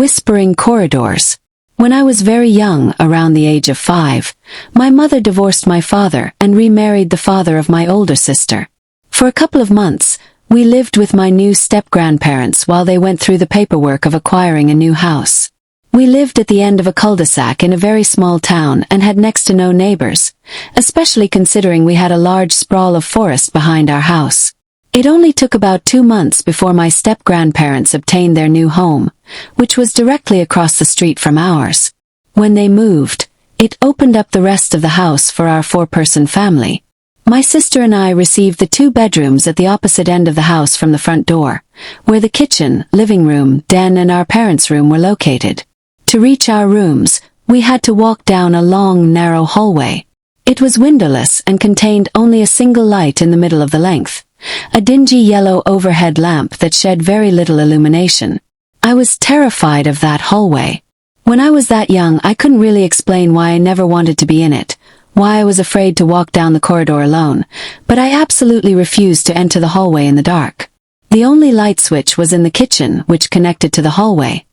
Whispering corridors. When I was very young, around the age of 5, my mother divorced my father and remarried the father of my older sister. For a couple of months, we lived with my new step-grandparents while they went through the paperwork of acquiring a new house. We lived at the end of a cul-de-sac in a very small town and had next to no neighbors, especially considering we had a large sprawl of forest behind our house. It only took about 2 months before my step-grandparents obtained their new home, which was directly across the street from ours. When they moved, it opened up the rest of the house for our 4-person family. My sister and I received the 2 bedrooms at the opposite end of the house from the front door, where the kitchen, living room, den and our parents' room were located. To reach our rooms, we had to walk down a long, narrow hallway. It was windowless and contained only a single light in the middle of the length, a dingy yellow overhead lamp that shed very little illumination. I was terrified of that hallway. When I was that young, I couldn't really explain why I never wanted to be in it, why I was afraid to walk down the corridor alone, but I absolutely refused to enter the hallway in the dark. The only light switch was in the kitchen, which connected to the hallway,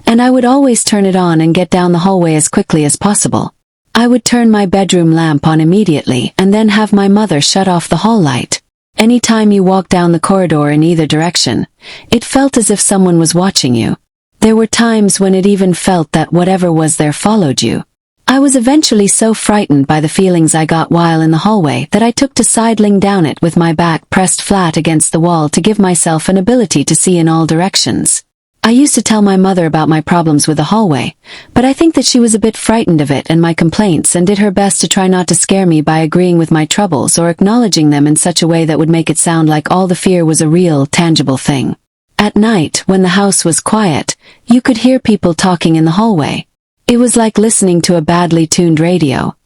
and I would always turn it on and get down the hallway as quickly as possible. I would turn my bedroom lamp on immediately and then have my mother shut off the hall light. Any time you walked down the corridor in either direction, it felt as if someone was watching you. There were times when it even felt that whatever was there followed you. I was eventually so frightened by the feelings I got while in the hallway that I took to sidling down it with my back pressed flat against the wall to give myself an ability to see in all directions. I used to tell my mother about my problems with the hallway, but I think that she was a bit frightened of it and my complaints and did her best to try not to scare me by agreeing with my troubles or acknowledging them in such a way that would make it sound like all the fear was a real, tangible thing. At night, when the house was quiet, you could hear people talking in the hallway. It was like listening to a badly tuned radio.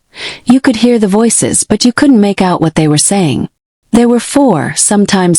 You could hear the voices, but you couldn't make out what they were saying. There were 4, sometimes